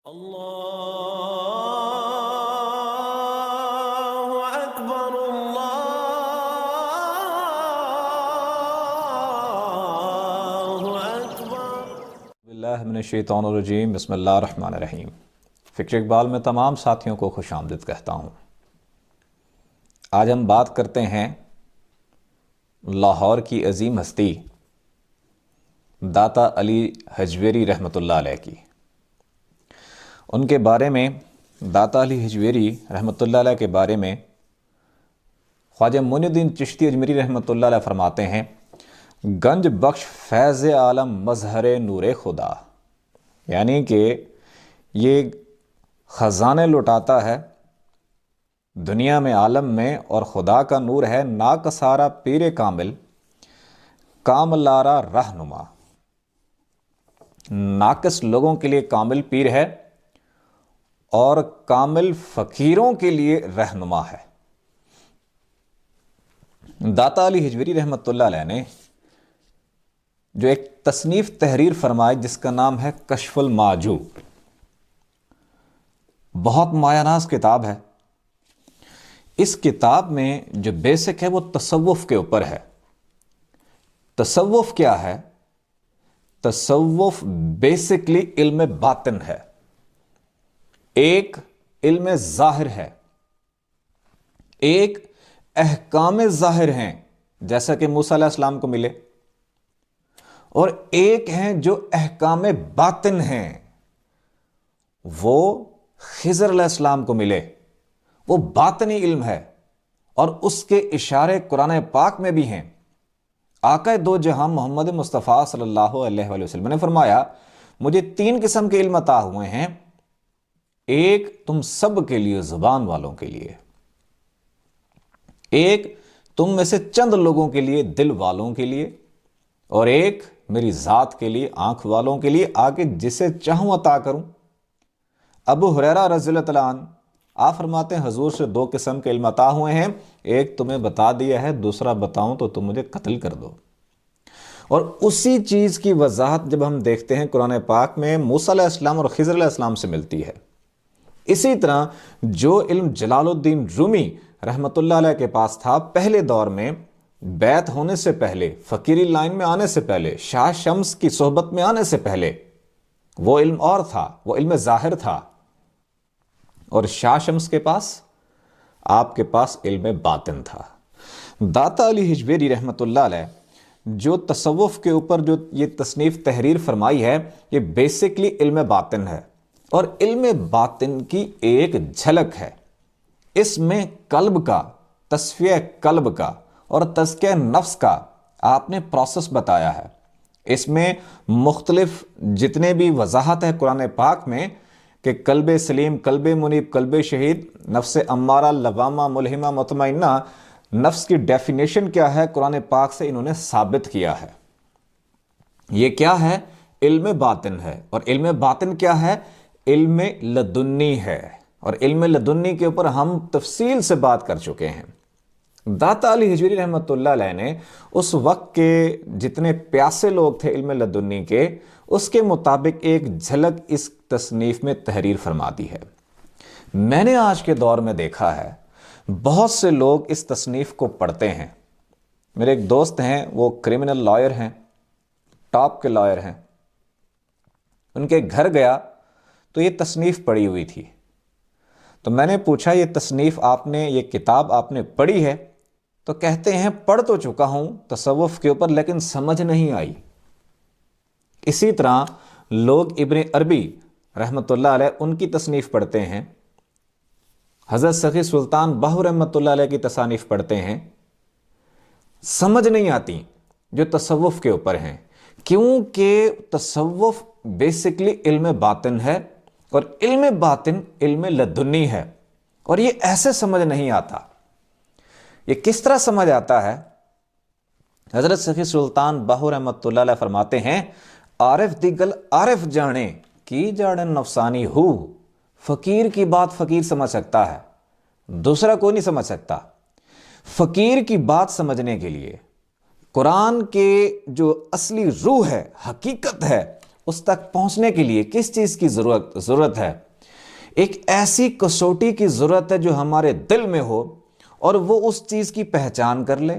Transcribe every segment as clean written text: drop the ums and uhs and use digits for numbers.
اللہ اکبر اللہ اکبر باللہ من الشیطان الرجیم بسم اللہ الرحمن الرحیم۔ فکر اقبال میں تمام ساتھیوں کو خوش آمدید کہتا ہوں۔ آج ہم بات کرتے ہیں لاہور کی عظیم ہستی داتا علی حجویری رحمۃ اللہ علیہ کی۔ ان کے بارے میں داتا علی حجویری رحمۃ اللہ علیہ کے بارے میں خواجہ معین الدین چشتی اجمیری رحمۃ اللہ علیہ فرماتے ہیں، گنج بخش فیض عالم مظہر نور خدا، یعنی کہ یہ خزانے لٹاتا ہے دنیا میں عالم میں، اور خدا کا نور ہے ناکسارا پیر کامل کاملارا رہنما۔ ناقص لوگوں کے لیے کامل پیر ہے اور کامل فقیروں کے لیے رہنما ہے۔ داتا علی حجویری رحمۃ اللہ علیہ نے جو ایک تصنیف تحریر فرمائی جس کا نام ہے کشف المعجوب، بہت مایہ ناز کتاب ہے۔ اس کتاب میں جو بیسک ہے وہ تصوف کے اوپر ہے۔ تصوف کیا ہے؟ تصوف بیسکلی علم باطن ہے، ایک علم ظاہر ہے، ایک احکام ظاہر ہیں جیسا کہ موسیٰ علیہ السلام کو ملے، اور ایک ہیں جو احکام باطن ہیں وہ خضر علیہ السلام کو ملے، وہ باطنی علم ہے، اور اس کے اشارے قرآن پاک میں بھی ہیں۔ آقا دو جہاں محمد مصطفیٰ صلی اللہ علیہ وآلہ وسلم نے فرمایا، مجھے 3 قسم کے علم عطا ہوئے ہیں، ایک تم سب کے لیے زبان والوں کے لیے، ایک تم میں سے چند لوگوں کے لیے دل والوں کے لیے، اور ایک میری ذات کے لیے آنکھ والوں کے لیے، آگے جسے چاہوں عطا کروں۔ ابو ہریرہ رضی اللہ تعالیٰ عنہ آپ فرماتے ہیں حضور سے 2 قسم کے علم عطا ہوئے ہیں، ایک تمہیں بتا دیا ہے، دوسرا بتاؤں تو تم مجھے قتل کر دو۔ اور اسی چیز کی وضاحت جب ہم دیکھتے ہیں قرآن پاک میں موسیٰ علیہ السلام اور خضر علیہ السلام سے ملتی ہے۔ اسی طرح جو علم جلال الدین رومی رحمۃ اللہ علیہ کے پاس تھا پہلے دور میں، بیعت ہونے سے پہلے، فقیری لائن میں آنے سے پہلے، شاہ شمس کی صحبت میں آنے سے پہلے، وہ علم اور تھا، وہ علم ظاہر تھا، اور شاہ شمس کے پاس، آپ کے پاس علم باطن تھا۔ داتا علی حجویری رحمۃ اللہ علیہ جو تصوف کے اوپر جو یہ تصنیف تحریر فرمائی ہے، یہ بیسکلی علم باطن ہے، اور علم باطن کی ایک جھلک ہے۔ اس میں قلب کا، تصفیہ قلب کا اور تزکیہ نفس کا آپ نے پروسیس بتایا ہے۔ اس میں مختلف جتنے بھی وضاحت ہے قرآن پاک میں کہ قلب سلیم، قلب منیب، قلب شہید، نفس امارہ، لوامہ، ملہمہ، مطمئنہ، نفس کی ڈیفینیشن کیا ہے قرآن پاک سے انہوں نے ثابت کیا ہے۔ یہ کیا ہے؟ علم باطن ہے، اور علم باطن کیا ہے؟ علم لدنی ہے، اور علم لدنی کے اوپر ہم تفصیل سے بات کر چکے ہیں۔ داتا علی حجویری رحمۃ اللہ علیہ نے اس وقت کے جتنے پیاسے لوگ تھے علم لدنی کے، اس کے مطابق ایک جھلک اس تصنیف میں تحریر فرما دی ہے۔ میں نے آج کے دور میں دیکھا ہے بہت سے لوگ اس تصنیف کو پڑھتے ہیں۔ میرے ایک دوست ہیں، وہ کرمنل لائر ہیں، ٹاپ کے لائر ہیں۔ ان کے گھر گیا تو یہ تصنیف پڑھی ہوئی تھی، تو میں نے پوچھا یہ تصنیف آپ نے، یہ کتاب آپ نے پڑھی ہے؟ تو کہتے ہیں پڑھ تو چکا ہوں تصوف کے اوپر، لیکن سمجھ نہیں آئی۔ اسی طرح لوگ ابن عربی رحمۃ اللہ علیہ ان کی تصنیف پڑھتے ہیں، حضرت سخی سلطان باہو رحمۃ اللہ علیہ کی تصانیف پڑھتے ہیں، سمجھ نہیں آتی جو تصوف کے اوپر ہیں، کیونکہ تصوف بیسکلی علم باطن ہے، اور علم باطن علم لدنی ہے، اور یہ ایسے سمجھ نہیں آتا۔ یہ کس طرح سمجھ آتا ہے؟ حضرت سخی سلطان باہو رحمۃ اللہ علیہ فرماتے ہیں، عارف دیگل عارف جانے کی جاڑن نفسانی ہو، فقیر کی بات فقیر سمجھ سکتا ہے، دوسرا کوئی نہیں سمجھ سکتا۔ فقیر کی بات سمجھنے کے لیے قرآن کے جو اصلی روح ہے، حقیقت ہے، اس تک پہنچنے کے لیے کس چیز کی ضرورت ہے؟ ایک ایسی کسوٹی کی ضرورت ہے جو ہمارے دل میں ہو اور وہ اس چیز کی پہچان کر لے۔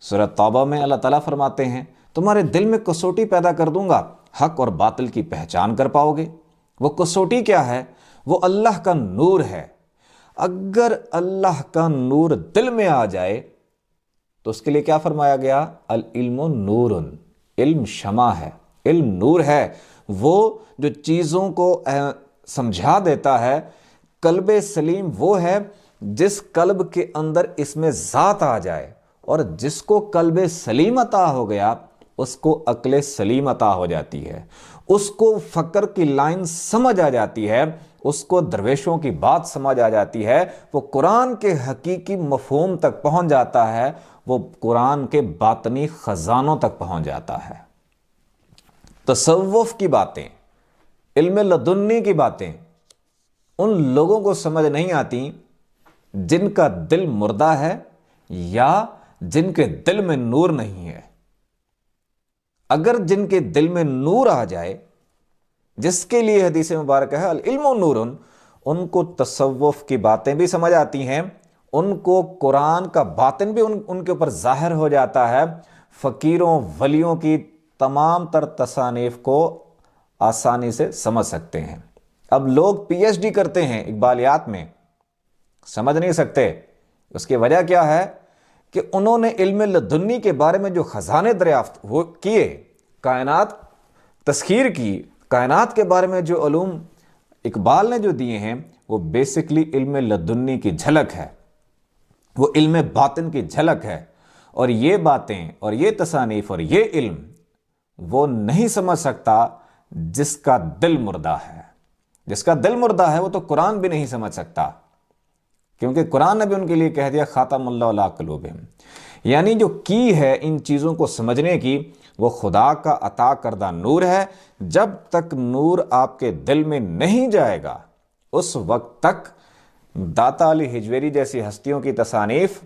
سورہ توبہ میں اللہ تعالیٰ فرماتے ہیں تمہارے دل میں کسوٹی پیدا کر دوں گا، حق اور باطل کی پہچان کر پاؤ گے۔ وہ کسوٹی کیا ہے؟ وہ اللہ کا نور ہے۔ اگر اللہ کا نور دل میں آ جائے تو اس کے لیے کیا فرمایا گیا؟ العلم نور، علم شمع ہے، علم نور ہے، وہ جو چیزوں کو سمجھا دیتا ہے۔ قلب سلیم وہ ہے جس قلب کے اندر اس میں ذات آ جائے، اور جس کو قلب سلیم عطا ہو گیا اس کو عقل سلیم عطا ہو جاتی ہے، اس کو فکر کی لائن سمجھ آ جاتی ہے، اس کو درویشوں کی بات سمجھ آ جاتی ہے، وہ قرآن کے حقیقی مفہوم تک پہنچ جاتا ہے، وہ قرآن کے باطنی خزانوں تک پہنچ جاتا ہے۔ تصوف کی باتیں، علم لدنی کی باتیں ان لوگوں کو سمجھ نہیں آتی جن کا دل مردہ ہے یا جن کے دل میں نور نہیں ہے۔ اگر جن کے دل میں نور آ جائے، جس کے لیے حدیث مبارک ہے العلم نور، ان کو تصوف کی باتیں بھی سمجھ آتی ہیں، ان کو قرآن کا باطن بھی ان کے اوپر ظاہر ہو جاتا ہے، فقیروں ولیوں کی تمام تر تصانیف کو آسانی سے سمجھ سکتے ہیں۔ اب لوگ پی ایچ ڈی کرتے ہیں اقبالیات میں، سمجھ نہیں سکتے۔ اس کی وجہ کیا ہے کہ انہوں نے علم لدنی کے بارے میں جو خزانے دریافت وہ کیے، کائنات تسخیر کی، کائنات کے بارے میں جو علوم اقبال نے جو دیے ہیں وہ بیسکلی علم لدنی کی جھلک ہے، وہ علم باطن کی جھلک ہے۔ اور یہ باتیں اور یہ تصانیف اور یہ علم وہ نہیں سمجھ سکتا جس کا دل مردہ ہے۔ جس کا دل مردہ ہے وہ تو قرآن بھی نہیں سمجھ سکتا، کیونکہ قرآن نے بھی ان کے لیے کہہ دیا خاتم اللہ علی قلوبہم، یعنی جو کی ہے ان چیزوں کو سمجھنے کی وہ خدا کا عطا کردہ نور ہے۔ جب تک نور آپ کے دل میں نہیں جائے گا اس وقت تک داتا علی ہجویری جیسی ہستیوں کی تصانیف،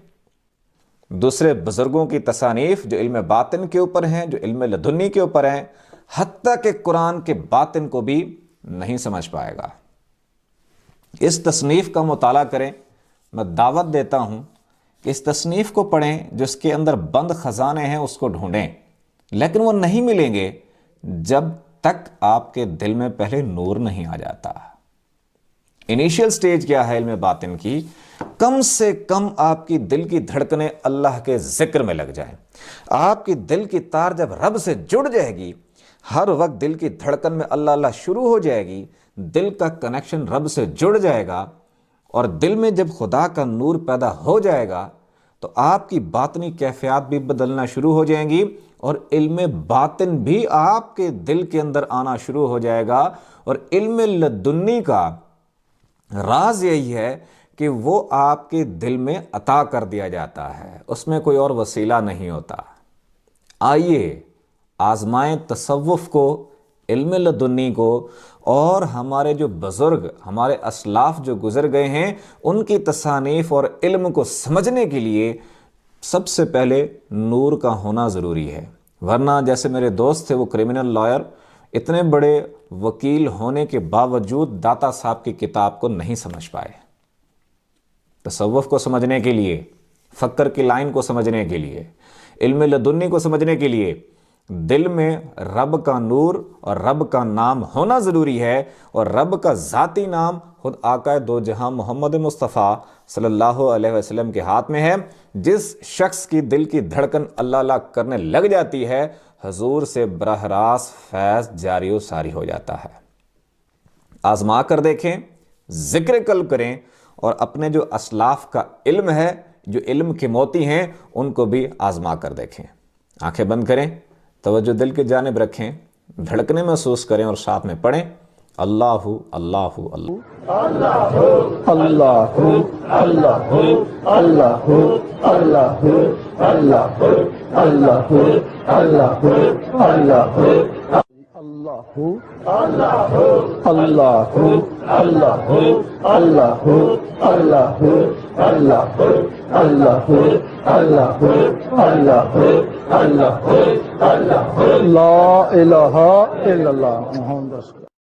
دوسرے بزرگوں کی تصانیف جو علم باطن کے اوپر ہیں، جو علم لدنی کے اوپر ہیں، حتیٰ کہ قرآن کے باطن کو بھی نہیں سمجھ پائے گا۔ اس تصنیف کا مطالعہ کریں، میں دعوت دیتا ہوں کہ اس تصنیف کو پڑھیں، جو اس کے اندر بند خزانے ہیں اس کو ڈھونڈیں، لیکن وہ نہیں ملیں گے جب تک آپ کے دل میں پہلے نور نہیں آ جاتا۔ انیشیل سٹیج کیا ہے علم باطن کی؟ کم سے کم آپ کی دل کی دھڑکنیں اللہ کے ذکر میں لگ جائیں۔ آپ کی دل کی تار جب رب سے جڑ جائے گی، ہر وقت دل کی دھڑکن میں اللہ اللہ شروع ہو جائے گی، دل کا کنیکشن رب سے جڑ جائے گا، اور دل میں جب خدا کا نور پیدا ہو جائے گا تو آپ کی باطنی کیفیات بھی بدلنا شروع ہو جائیں گی، اور علم باطن بھی آپ کے دل کے اندر آنا شروع ہو جائے گا۔ اور علم لدنی کا راز یہی ہے کہ وہ آپ کے دل میں عطا کر دیا جاتا ہے، اس میں کوئی اور وسیلہ نہیں ہوتا۔ آئیے آزمائیں تصوف کو، علم لدنی کو، اور ہمارے جو بزرگ، ہمارے اسلاف جو گزر گئے ہیں ان کی تصانیف اور علم کو سمجھنے کے لیے سب سے پہلے نور کا ہونا ضروری ہے۔ ورنہ جیسے میرے دوست تھے، وہ کرمنل لائر، اتنے بڑے وکیل ہونے کے باوجود داتا صاحب کی کتاب کو نہیں سمجھ پائے۔ تصوف کو سمجھنے کے لیے، فکر کی لائن کو سمجھنے کے لیے، علم لدنی کو سمجھنے کے لیے دل میں رب کا نور اور رب کا نام ہونا ضروری ہے، اور رب کا ذاتی نام خود آقا دو جہاں محمد مصطفیٰ صلی اللہ علیہ وسلم کے ہاتھ میں ہے۔ جس شخص کی دل کی دھڑکن اللہ اللہ کرنے لگ جاتی ہے، حضور سے براہ راست فیض جاری و ساری ہو جاتا ہے۔ آزما کر دیکھیں، ذکر قلب کریں، اور اپنے جو اسلاف کا علم ہے، جو علم کے موتی ہیں، ان کو بھی آزما کر دیکھیں۔ آنکھیں بند کریں، توجہ دل کی جانب رکھیں، دھڑکنے محسوس کریں اور ساتھ میں پڑھیں اللہ اللہ اللہ اللہ اللہ اللہ اللہ اللہ اللہ اللہ اللہ اللہ اللہ اللہ اللہ اللہ اللہ اللہ اللہ اللہ اللہ اللہ اللہ لا الہ الا اللہ محمد رسول